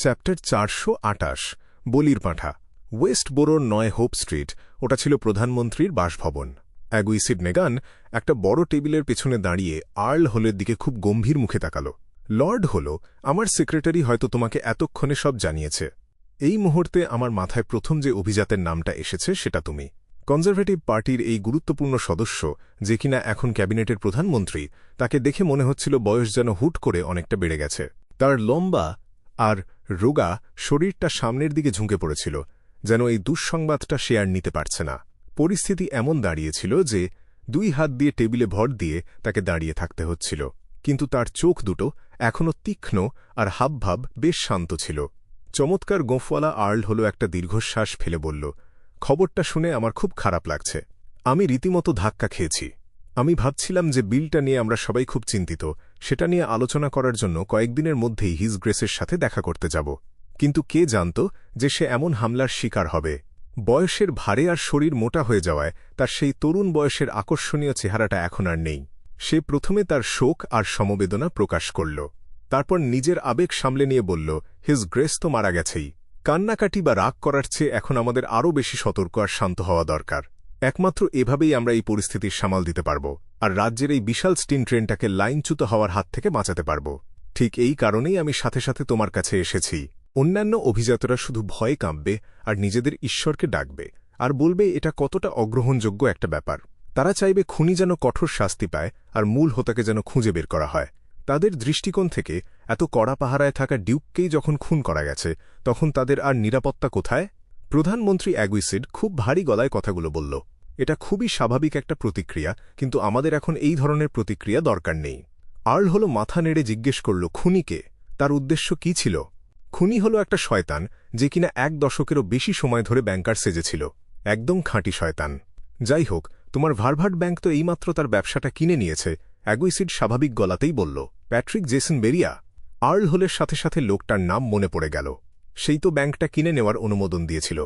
Chapter 428 বলির পাঁঠা। West বোরোর 9 hope street, ওটা ছিল প্রধানমন্ত্রীর বাসভবন। অ্যাগুইসিড মেগান একটা বড় টেবিলের পেছনে দাঁড়িয়ে আর্ল হলের দিকে খুব গম্ভীর মুখে তাকাল। লর্ড হল, আমার সেক্রেটারি হয়তো তোমাকে এতক্ষণে সব জানিয়েছে। এই মুহূর্তে আমার মাথায় প্রথম যে অভিজাতের নামটা এসেছে সেটা তুমি। কনজারভেটিভ পার্টির এই গুরুত্বপূর্ণ সদস্য, যে কিনা এখন ক্যাবিনেটের প্রধানমন্ত্রী, তাকে দেখে মনে হচ্ছিল বয়স যেন হুট করে অনেকটা বেড়ে গেছে। তার লম্বা আর রোগা শরীরটা সামনের দিকে ঝুঁকে পড়েছিল, যেন এই দুঃসংবাদটা সে আর নিতে পারছে না। পরিস্থিতি এমন দাঁড়িয়েছিল যে 2 হাত দিয়ে টেবিলে ভর দিয়ে তাকে দাঁড়িয়ে থাকতে হচ্ছিল, কিন্তু তার চোখ দুটো এখনও তীক্ষ্ণ আর হাবভাব বেশ শান্ত ছিল। চমৎকার গোঁফওয়ালা আর্ল হল একটা দীর্ঘশ্বাস ফেলে বলল, খবরটা শুনে আমার খুব খারাপ লাগছে। আমি রীতিমতো ধাক্কা খেয়েছি। আমি ভাবছিলাম যে বিলটা নিয়ে আমরা সবাই খুব চিন্তিত, সেটা নিয়ে আলোচনা করার জন্য কয়েকদিনের মধ্যেই হিজ গ্রেসের সাথে দেখা করতে যাব। কিন্তু কে জানত যে সে এমন হামলার শিকার হবে। বয়সের ভারে আর শরীর মোটা হয়ে যাওয়ায় তার সেই তরুণ বয়সের আকর্ষণীয় চেহারাটা এখন আর নেই। সে প্রথমে তার শোক আর সমবেদনা প্রকাশ করল, তারপর নিজের আবেগ সামলে নিয়ে বলল, হিজ গ্রেস তো মারা গেছেই। কান্নাকাটি বা রাগ করার চেয়ে এখন আমাদের আরও বেশি সতর্ক আর শান্ত হওয়া দরকার। একমাত্র এভাবেই আমরা এই পরিস্থিতির সামাল দিতে পারব, আর রাজ্যের এই বিশাল স্টিম ট্রেনটাকে লাইনচ্যুত হওয়ার হাত থেকে বাঁচাতে পারব। ঠিক এই কারণেই আমি সাথে সাথে তোমার কাছে এসেছি। অন্যান্য অভিজাতরা শুধু ভয়ে কাঁপবে আর নিজেদের ঈশ্বরকে ডাকবে, আর বলবে এটা কতটা অগ্রহণযোগ্য একটা ব্যাপার। তারা চাইবে খুনি যেন কঠোর শাস্তি পায় আর মূল হোতাকে যেন খুঁজে বের করা হয়। তাদের দৃষ্টিকোণ থেকে এত কড়া পাহারায় থাকা ডিউককেই যখন খুন করা গেছে, তখন তাদের আর নিরাপত্তা কোথায়? প্রধানমন্ত্রী অ্যাগুইসিড খুব ভারী গলায় কথাগুলো বলল। এটা খুবই স্বাভাবিক একটা প্রতিক্রিয়া, কিন্তু আমাদের এখন এই ধরনের প্রতিক্রিয়া দরকার নেই। আর্ল হল মাথা নেড়ে জিজ্ঞেস করল, খুনিকে? তার উদ্দেশ্য কি ছিল? খুনি হল একটা শয়তান, যে কিনা 1 দশকেরও বেশি সময় ধরে ব্যাংকার সেজেছিল। একদম খাঁটি শয়তান। যাই হোক, তোমার ভারভার্ড ব্যাংক তো এইমাত্র তার ব্যবসাটা কিনে নিয়েছে, অ্যাগুইসিড স্বাভাবিক গলাতেই বলল। Patrick Jason বেরিয়া? আর্ল হলের সাথে সাথে লোকটার নাম মনে পড়ে গেল। সেই তো ব্যাংকটা কিনে নেওয়ার অনুমোদন দিয়েছিল।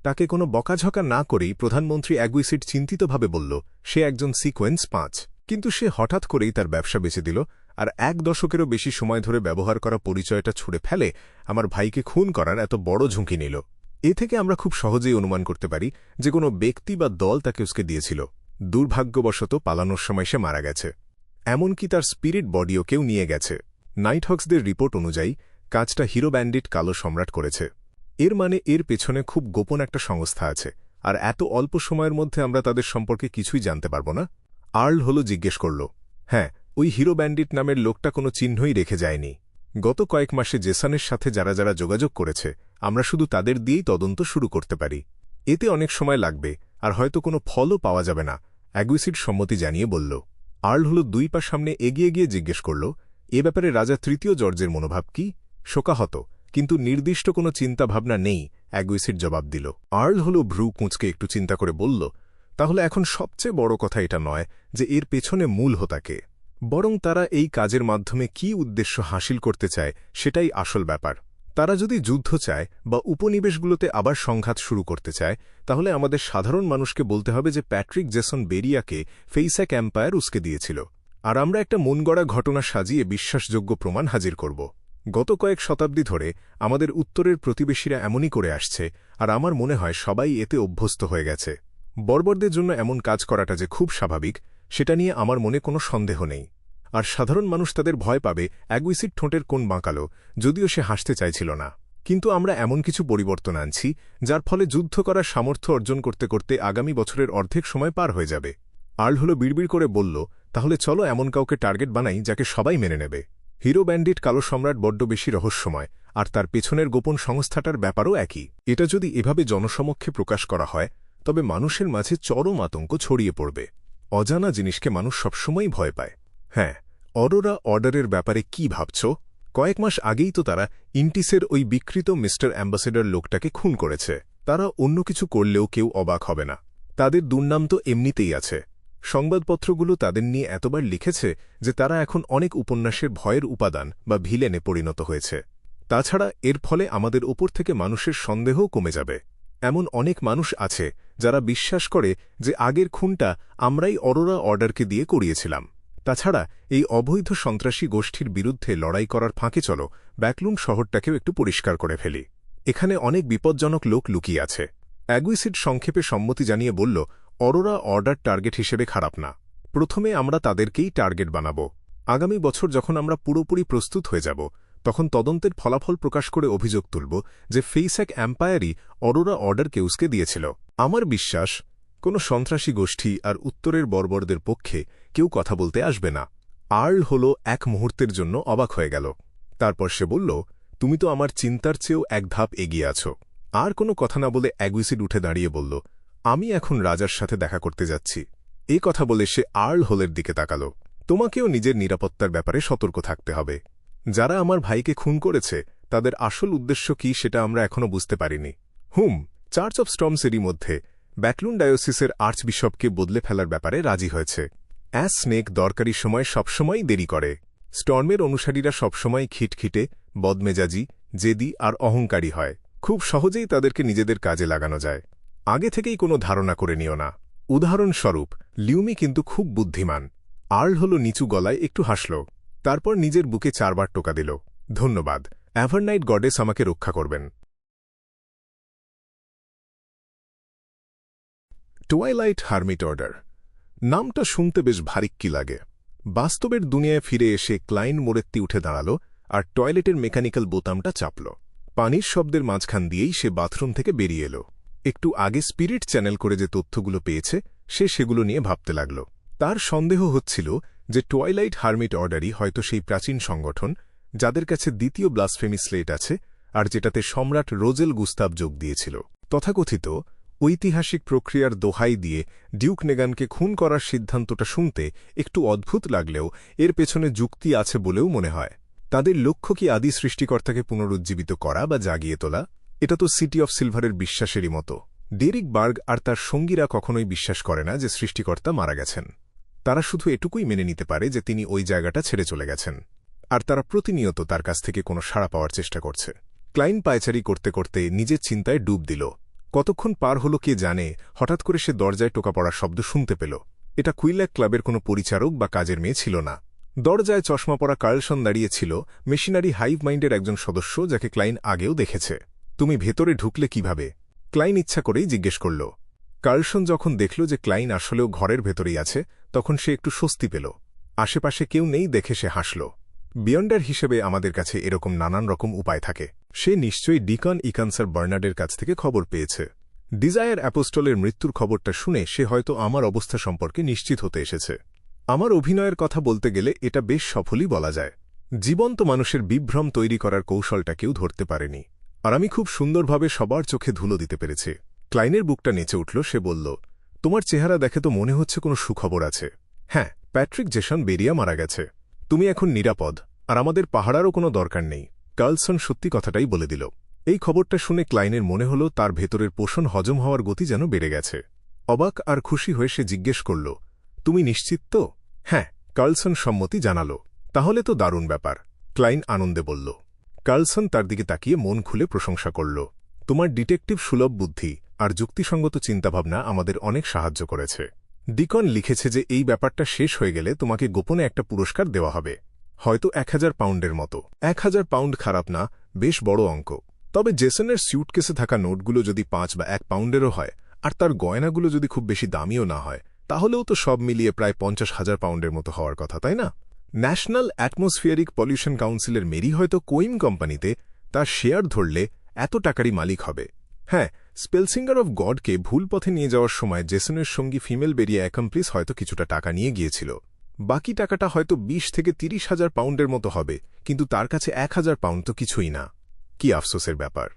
তাকে কোনো বকাঝকা না করেই প্রধানমন্ত্রী অ্যাগুইসিড চিন্তিতভাবে বলল, সে একজন সিকোয়েন্স 5। কিন্তু সে হঠাৎ করেই তার ব্যবসা বেচে দিল, আর 1 দশকেরও বেশি সময় ধরে ব্যবহার করা পরিচয়টা ছুঁড়ে ফেলে আমার ভাইকে খুন করার এত বড় ঝুঁকি নিল। এ থেকে আমরা খুব সহজেই অনুমান করতে পারি যে কোনো ব্যক্তি বা দল তাকে উস্কে দিয়েছিল। দুর্ভাগ্যবশত পালানোর সময় সে মারা গেছে। এমনকি তার স্পিরিট বডিও কেউ নিয়ে গেছে। নাইটহক্সদের রিপোর্ট অনুযায়ী কাজটা হিরো ব্যান্ডিট কালো সম্রাট করেছে। এর মানে এর পেছনে খুব গোপন একটা সংস্থা আছে, আর এত অল্প সময়ের মধ্যে আমরা তাদের সম্পর্কে কিছুই জানতে পারব না। আর্ল হল জিজ্ঞেস করল, হ্যাঁ, ওই হিরো ব্যান্ডিট নামের লোকটা কোনো চিহ্নই রেখে যায়নি। গত কয়েক মাসে জেসনের সাথে যারা যারা যোগাযোগ করেছে, আমরা শুধু তাদের দিয়েই তদন্ত শুরু করতে পারি। এতে অনেক সময় লাগবে, আর হয়তো কোনো ফলও পাওয়া যাবে না। অ্যাগুইসিড সম্মতি জানিয়ে বলল। আর্ল হল 2 পা সামনে এগিয়ে গিয়ে জিজ্ঞেস করল, এ ব্যাপারে রাজা 3য় জর্জের মনোভাব কি? শোকাহত, কিন্তু নির্দিষ্ট কোনো চিন্তাভাবনা নেই, অ্যাগুইসিড জবাব দিল। আর্ল হল ভ্রু কুঁচকে একটু চিন্তা করে বলল, তাহলে এখন সবচেয়ে বড় কথা এটা নয় যে এর পেছনে মূল হোতাকে, বরং তারা এই কাজের মাধ্যমে কি উদ্দেশ্য হাসিল করতে চায় সেটাই আসল ব্যাপার। তারা যদি যুদ্ধ চায় বা উপনিবেশগুলোতে আবার সংঘাত শুরু করতে চায়, তাহলে আমাদের সাধারণ মানুষকে বলতে হবে যে প্যাট্রিক জেসন বেরিয়াকে ফেইস্যাক এম্পায়ার উস্কে দিয়েছিল, আর আমরা একটা মনগড়া ঘটনা সাজিয়ে বিশ্বাসযোগ্য প্রমাণ হাজির করব। গত কয়েক শতাব্দী ধরে আমাদের উত্তরের প্রতিবেশীরা এমনই করে আসছে, আর আমার মনে হয় সবাই এতে অভ্যস্ত হয়ে গেছে। বর্বরদের জন্য এমন কাজ করাটা যে খুব স্বাভাবিক, সেটা নিয়ে আমার মনে কোনো সন্দেহ নেই। আর সাধারণ মানুষ তাদের ভয় পাবে। অ্যাগুইসিড ঠোঁটের কোণ বাঁকালো, যদিও সে হাসতে চাইছিল না। কিন্তু আমরা এমন কিছু পরিবর্তন আনছি যার ফলে যুদ্ধ করার সামর্থ্য অর্জন করতে করতে আগামী বছরের অর্ধেক সময় পার হয়ে যাবে। আর্ল হল বিড়বিড় করে বলল, তাহলে চলো এমন কাউকে টার্গেট বানাই যাকে সবাই মেনে নেবে। হিরো ব্যান্ডিট কালো সম্রাট বড্ড বেশি রহস্যময়, আর তার পেছনের গোপন সংস্থাটার ব্যাপারও একই। এটা যদি এভাবে জনসমক্ষে প্রকাশ করা হয়, তবে মানুষের মাঝে চরম আতঙ্ক ছড়িয়ে পড়বে। অজানা জিনিসকে মানুষ সবসময়ই ভয় পায়। হ্যাঁ, অরোরা অর্ডারের ব্যাপারে কি ভাবছ? কয়েক মাস আগেই তো তারা ইন্টিসের ওই বিকৃত মিস্টার অ্যাম্বাসেডর লোকটাকে খুন করেছে। তারা অন্য কিছু করলেও কেউ অবাক হবে না। তাদের দুর্নাম তো এমনিতেই আছে। সংবাদপত্রগুলো তাদের নিয়ে এতবার লিখেছে যে তারা এখন অনেক উপন্যাসের ভয়ের উপাদান বা ভিলেনে পরিণত হয়েছে। তাছাড়া এর ফলে আমাদের ওপর থেকে মানুষের সন্দেহও কমে যাবে। এমন অনেক মানুষ আছে যারা বিশ্বাস করে যে আগের খুনটা আমরাই অরোরা অর্ডারকে দিয়ে করিয়েছিলাম। তাছাড়া এই অবৈধ সন্ত্রাসী গোষ্ঠীর বিরুদ্ধে লড়াই করার ফাঁকে চলো ব্যাকলুন্ড শহরটাকেও একটু পরিষ্কার করে ফেলি। এখানে অনেক বিপজ্জনক লোক লুকিয়ে আছে। অ্যাগুইসিড সংক্ষেপে সম্মতি জানিয়ে বলল, অরোরা অর্ডার টার্গেট হিসেবে খারাপ না। প্রথমে আমরা তাদেরকেই টার্গেট বানাব। আগামী বছর যখন আমরা পুরোপুরি প্রস্তুত হয়ে যাব, তখন তদন্তের ফলাফল প্রকাশ করে অভিযোগ তুলব যে ফেইস্যাক এম্পায়ারই অরোরা অর্ডারকে উস্কে দিয়েছিল। আমার বিশ্বাস, কোনো সন্ত্রাসী গোষ্ঠী আর উত্তরের বর্বরদের পক্ষে কেউ কথা বলতে আসবে না। আর্ল হল এক মুহূর্তের জন্য অবাক হয়ে গেল। তারপর সে বলল, তুমি তো আমার চিন্তার চেয়েও এক ধাপ এগিয়ে আছো। আর কোনো কথা না বলে অ্যাগুইসিড উঠে দাঁড়িয়ে বলল, আমি এখন রাজার সাথে দেখা করতে যাচ্ছি। এই কথা বলে সে আর্ল হোলের দিকে তাকাল। তোমাকেও নিজের নিরাপত্তার ব্যাপারে সতর্ক থাকতে হবে। যারা আমার ভাইকে খুন করেছে তাদের আসল উদ্দেশ্য কি সেটা আমরা এখনও বুঝতে পারিনি। চার্চ অব স্টর্মসেরই মধ্যে ব্যাকলুন্ড ডায়োসিসের আর্চবিশপকে বদলে ফেলার ব্যাপারে রাজি হয়েছে। স্নেক দরকারি সময় সবসময়ই দেরি করে। স্টর্মের অনুসারীরা সবসময় খিটখিটে, বদমেজাজি, জেদি আর অহংকারী হয়। খুব সহজেই তাদেরকে নিজেদের কাজে লাগানো যায়। আগে থেকেই কোনো ধারণা করে নিও না। উদাহরণস্বরূপ, লিউমি কিন্তু খুব বুদ্ধিমান। আর্ল হল নিচু গলায় একটু হাসল, তারপর নিজের বুকে 4 বার টোকা দিল। ধন্যবাদ, অ্যাভারনাইট গডেস আমাকে রক্ষা করবেন। টুয়াইলাইট হার্মিট অর্ডার নামটা শুনতে বেশ ভারিক্কি লাগে। বাস্তবের দুনিয়ায় ফিরে এসে ক্লাইন মোরেত্তি উঠে দাঁড়াল আর টয়লেটের মেকানিক্যাল বোতামটা চাপল। পানির শব্দের মাঝখান দিয়েই সে বাথরুম থেকে বেরিয়ে এলো। একটু আগে স্পিরিট চ্যানেল করে যে তথ্যগুলো পেয়েছে সে সেগুলো নিয়ে ভাবতে লাগল। তার সন্দেহ হচ্ছিল যে টুয়াইলাইট হার্মিট অর্ডারই হয়তো সেই প্রাচীন সংগঠন যাদের কাছে দ্বিতীয় ব্লাসফেমি স্লেট আছে আর যেটাতে সম্রাট রোজেল গুস্তাভ যোগ দিয়েছিল। তথাকথিত ঐতিহাসিক প্রক্রিয়ার দোহাই দিয়ে ডিউক নেগানকে খুন করার সিদ্ধান্তটা শুনতে একটু অদ্ভুত লাগলেও এর পেছনে যুক্তি আছে বলেও মনে হয়। তাদের লক্ষ্য কি আদি সৃষ্টিকর্তাকে পুনরুজ্জীবিত করা বা জাগিয়ে তোলা? এটা তো সিটি অফ সিলভারের বিশ্বাসেরই মতো। ডেরিক বার্গ আর তার সঙ্গীরা কখনোই বিশ্বাস করে না যে সৃষ্টিকর্তা মারা গেছেন। তারা শুধু এটুকুই মেনে নিতে পারে যে তিনি ওই জায়গাটা ছেড়ে চলে গেছেন, আর তারা প্রতিনিয়ত তার কাছ থেকে কোনো সাড়া পাওয়ার চেষ্টা করছে। ক্লাইন পায়চারি করতে করতে নিজের চিন্তায় ডুব দিল। কতক্ষণ পার হলো কে জানে, হঠাৎ করে সে দরজায় টোকা পড়ার শব্দ শুনতে পেল। এটা কুইল্যাক ক্লাবের কোনো পরিচারক বা কাজের মেয়ে ছিল না। দরজায় চশমা পরা কার্লসন দাঁড়িয়েছিল, মেশিনারি হাইভ মাইন্ডের একজন সদস্য যাকে ক্লাইন আগেও দেখেছে। তুমি ভেতরে ঢুকলে কিভাবে? ক্লাইন ইচ্ছা করেই জিজ্ঞেস করল। কার্লসন যখন দেখল যে ক্লাইন আসলেও ঘরের ভেতরেই আছে, তখন সে একটু স্বস্তি পেল। আশেপাশে কেউ নেই দেখে সে হাসল। বিয়ন্ডার হিসেবে আমাদের কাছে এরকম নানান রকম উপায় থাকে। সে নিশ্চয়ই ডিকন ইকানসার বার্নার্ডের কাছ থেকে খবর পেয়েছে। ডিজায়ার অ্যাপোস্টলের মৃত্যুর খবরটা শুনে সে হয়তো আমার অবস্থা সম্পর্কে নিশ্চিত হতে এসেছে। আমার অভিনয়ের কথা বলতে গেলে এটা বেশ সফলই বলা যায়। জীবন্ত মানুষের বিভ্রম তৈরি করার কৌশলটা কেউ ধরতে পারেনি, আর আমি খুব সুন্দরভাবে সবার চোখে ধুলো দিতে পেরেছি। ক্লাইনের বুকটা নেচে উঠল। সে বলল, তোমার চেহারা দেখে তো মনে হচ্ছে কোনো সুখবর আছে। হ্যাঁ, প্যাট্রিক জেসন বেরিয়া মারা গেছে। তুমি এখন নিরাপদ, আর আমাদের পাহারারও কোনো দরকার নেই। কার্লসন সত্যি কথাটাই বলে দিল। এই খবরটা শুনে ক্লাইনের মনে হল তার ভেতরের পোষণ হজম হওয়ার গতি যেন বেড়ে গেছে। অবাক আর খুশি হয়ে সে জিজ্ঞেস করল, তুমি নিশ্চিত তো? হ্যাঁ, কার্লসন সম্মতি জানাল। তাহলে তো দারুণ ব্যাপার, ক্লাইন আনন্দে বলল। কার্লসন তার দিকে তাকিয়ে মন খুলে প্রশংসা করল। তোমার ডিটেকটিভ সুলভ বুদ্ধি আর যুক্তিসঙ্গত চিন্তাভাবনা আমাদের অনেক সাহায্য করেছে। ডিকন লিখেছে যে এই ব্যাপারটা শেষ হয়ে গেলে তোমাকে গোপনে একটা পুরস্কার দেওয়া হবে, হয়তো 1000 পাউন্ডের মতো। 1000 পাউন্ড খারাপ না, বেশ বড় অঙ্ক। তবে জেসনের স্যুটকেসে থাকা নোটগুলো যদি 5 বা 1 পাউন্ডেরও হয়, আর তার গয়নাগুলো যদি খুব বেশি দামিও না হয়, তাহলেও তো সব মিলিয়ে প্রায় 50,000 পাউন্ডের মতো হওয়ার কথা, তাই না? ন্যাশনাল অ্যাটমসফিয়ারিক পলিউশন কাউন্সিলের মেরি হয়তো কোইম কোম্পানিতে তার শেয়ার ধরলে এত টাকারই মালিক হবে। হ্যাঁ, স্পেলসিঙ্গার অফ গডকে ভুল পথে নিয়ে যাওয়ার সময় জেসনের সঙ্গী ফিমেল বেরিয়া অ্যাকমপ্লিস হয়তো কিছুটা টাকা নিয়ে গিয়েছিল। বাকি টাকাটা হয়তো 20 থেকে 30,000 পাউন্ডের মতো হবে, কিন্তু তার কাছে 1000 পাউন্ড তো কিছুই না। কি আফসোসের ব্যাপার।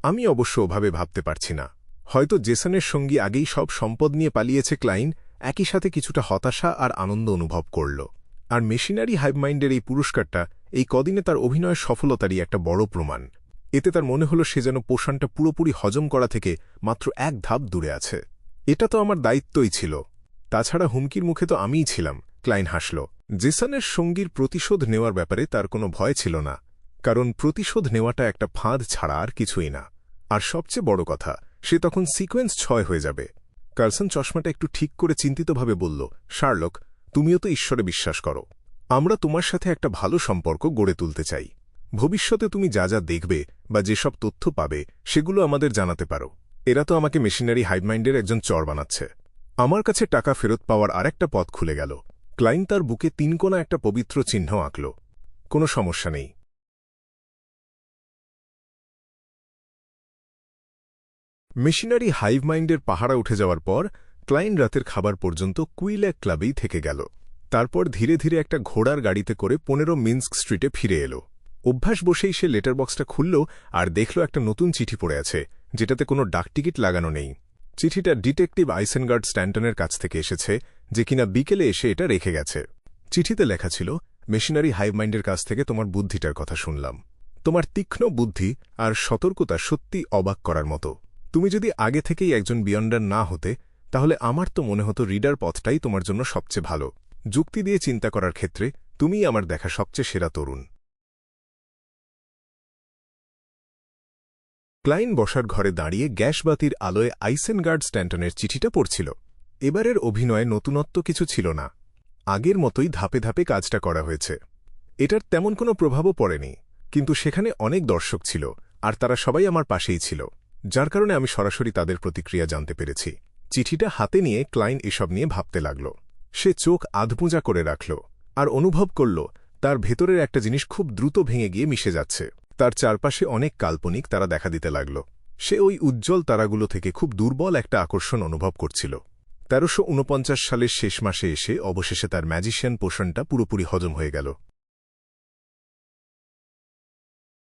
আমি অবশ্য ওভাবে ভাবতে পারছি না। হয়তো জেসনের সঙ্গী আগেই সব সম্পদ নিয়ে পালিয়েছে। ক্লাইন একই সাথে কিছুটা হতাশা আর আনন্দ অনুভব করল। আর মেশিনারি হাইভ মাইন্ডের এই পুরস্কারটা এই কদিনে তার অভিনয়ের সফলতারই একটা বড় প্রমাণ। এতে তার মনে হল সে যেন পোষণটা পুরোপুরি হজম করা থেকে মাত্র এক ধাপ দূরে আছে। এটা তো আমার দায়িত্বই ছিল। তাছাড়া হুমকির মুখে তো আমিই ছিলাম। ক্লাইন হাসল। জেসনের সঙ্গীর প্রতিশোধ নেওয়ার ব্যাপারে তার কোনো ভয় ছিল না, কারণ প্রতিশোধ নেওয়াটা একটা ফাঁদ ছাড়া আর কিছুই না। আর সবচেয়ে বড় কথা, সে তখন সিকোয়েন্স 6 হয়ে যাবে। কার্লসন চশমাটা একটু ঠিক করে চিন্তিতভাবে বলল, শার্লক, তুমিও তো ঈশ্বরে বিশ্বাস করো। আমরা তোমার সাথে একটা ভালো সম্পর্ক গড়ে তুলতে চাই। ভবিষ্যতে তুমি যা যা দেখবে বা যেসব তথ্য পাবে সেগুলো আমাদের জানাতে পারো। এরা তো আমাকে মেশিনারি হাইভমাইন্ডের একজন চর বানাচ্ছে। আমার কাছে টাকা ফেরত পাওয়ার আরেকটা পথ খুলে গেল। ক্লাইন তার বুকে 3 কোণা একটা পবিত্র চিহ্ন আঁকল। কোনো সমস্যা নেই। মেশিনারি হাইভমাইন্ডের পাহারা উঠে যাওয়ার পর ক্লাইন রাতের খাবার পর্যন্ত কুইল্যাক ক্লাবেই থেকে গেল। তারপর ধীরে ধীরে একটা ঘোড়ার গাড়িতে করে 15 মিন্স্ক স্ট্রিটে ফিরে এলো। অভ্যাস বসেই সে লেটার বক্সটা খুলল আর দেখল একটা নতুন চিঠি পড়ে আছে, যেটাতে কোনো ডাকটিকিট লাগানো নেই। চিঠিটা ডিটেকটিভ আইসেনগার্ড স্ট্যান্টনের কাছ থেকে এসেছে, যে কিনা বিকেলে এসে এটা রেখে গেছে। চিঠিতে লেখা ছিল, মেশিনারি হাইভমাইন্ডের কাছ থেকে তোমার বুদ্ধিটার কথা শুনলাম। তোমার তীক্ষ্ণ বুদ্ধি আর সতর্কতা সত্যি অবাক করার মতো। তুমি যদি আগে থেকেই একজন বিয়ন্ডার না হতে, তাহলে আমার তো মনে হতো রিডার পথটাই তোমার জন্য সবচেয়ে ভালো। যুক্তি দিয়ে চিন্তা করার ক্ষেত্রে তুমিই আমার দেখা সবচেয়ে সেরা তরুণ। ক্লাইন বসার ঘরে দাঁড়িয়ে গ্যাসবাতির আলোয় আইসেনগার্ড স্ট্যান্টনের চিঠিটা পড়ছিল। এবারের অভিনয়ে নতুনত্ব কিছু ছিল না। আগের মতোই ধাপে ধাপে কাজটা করা হয়েছে। এটার তেমন কোনো প্রভাবও পড়েনি, কিন্তু সেখানে অনেক দর্শক ছিল আর তারা সবাই আমার পাশেই ছিল, যার কারণে আমি সরাসরি তাদের প্রতিক্রিয়া জানতে পেরেছি। চিঠিটা হাতে নিয়ে ক্লাইন এসব নিয়ে ভাবতে লাগল। সে চোখ আধমোজা করে রাখল আর অনুভব করল তার ভেতরের একটা জিনিস খুব দ্রুত ভেঙে গিয়ে মিশে যাচ্ছে। তার চারপাশে অনেক কাল্পনিক তারা দেখা দিতে লাগল। সে ওই উজ্জ্বল তারাগুলো থেকে খুব দুর্বল একটা আকর্ষণ অনুভব করছিল। 1349 সালের শেষ মাসে এসে অবশেষে তার ম্যাজিশিয়ান পোষণটা পুরোপুরি হজম হয়ে গেল।